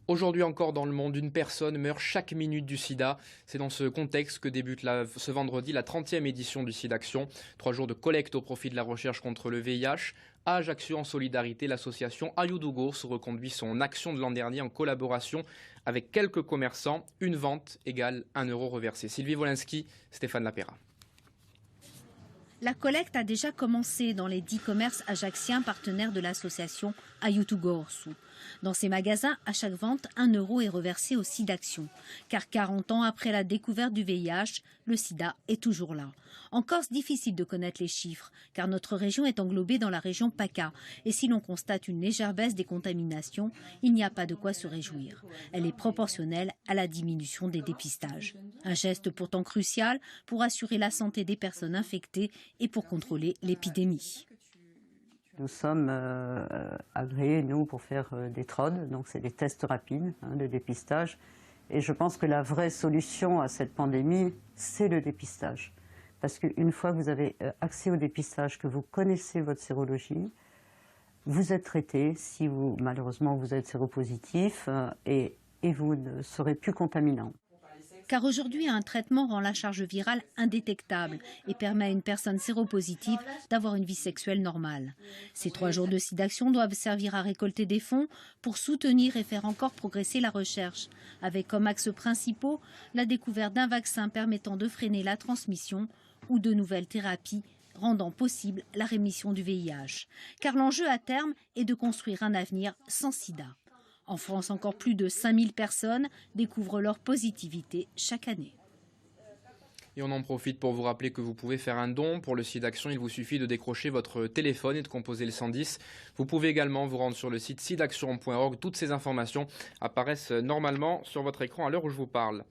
Aujourd'hui encore dans le monde, une personne meurt chaque minute du sida. C'est dans ce contexte que débute ce vendredi la 30e édition du SIDAction. 3 jours de collecte au profit de la recherche contre le VIH. À Ajaccio, en solidarité, l'association Ayudugo se reconduit son action de l'an dernier en collaboration avec quelques commerçants. Une vente égale 1 € reversé. Sylvie Wolinski, Stéphane Lapera. La collecte a déjà commencé dans les 10 commerces ajacciens partenaires de l'association Ayutugoorsu. Dans ces magasins, à chaque vente, 1 € est reversé au SIDAction. Car 40 ans après la découverte du VIH, le sida est toujours là. En Corse, difficile de connaître les chiffres, car notre région est englobée dans la région PACA. Et si l'on constate une légère baisse des contaminations, il n'y a pas de quoi se réjouir. Elle est proportionnelle à la diminution des dépistages. Un geste pourtant crucial pour assurer la santé des personnes infectées et pour contrôler l'épidémie. Nous sommes agréés, nous, pour faire des TROD, donc c'est des tests rapides de dépistage. Et je pense que la vraie solution à cette pandémie, c'est le dépistage. Parce qu'une fois que vous avez accès au dépistage, que vous connaissez votre sérologie, vous êtes traité si malheureusement vous êtes séropositif et vous ne serez plus contaminant. Car aujourd'hui, un traitement rend la charge virale indétectable et permet à une personne séropositive d'avoir une vie sexuelle normale. Ces 3 jours de SIDAction doivent servir à récolter des fonds pour soutenir et faire encore progresser la recherche, avec comme axes principaux la découverte d'un vaccin permettant de freiner la transmission ou de nouvelles thérapies rendant possible la rémission du VIH. Car l'enjeu à terme est de construire un avenir sans sida. En France, encore plus de 5000 personnes découvrent leur positivité chaque année. Et on en profite pour vous rappeler que vous pouvez faire un don pour le SIDAction. Il vous suffit de décrocher votre téléphone et de composer le 110. Vous pouvez également vous rendre sur le site sidaction.org. Toutes ces informations apparaissent normalement sur votre écran à l'heure où je vous parle.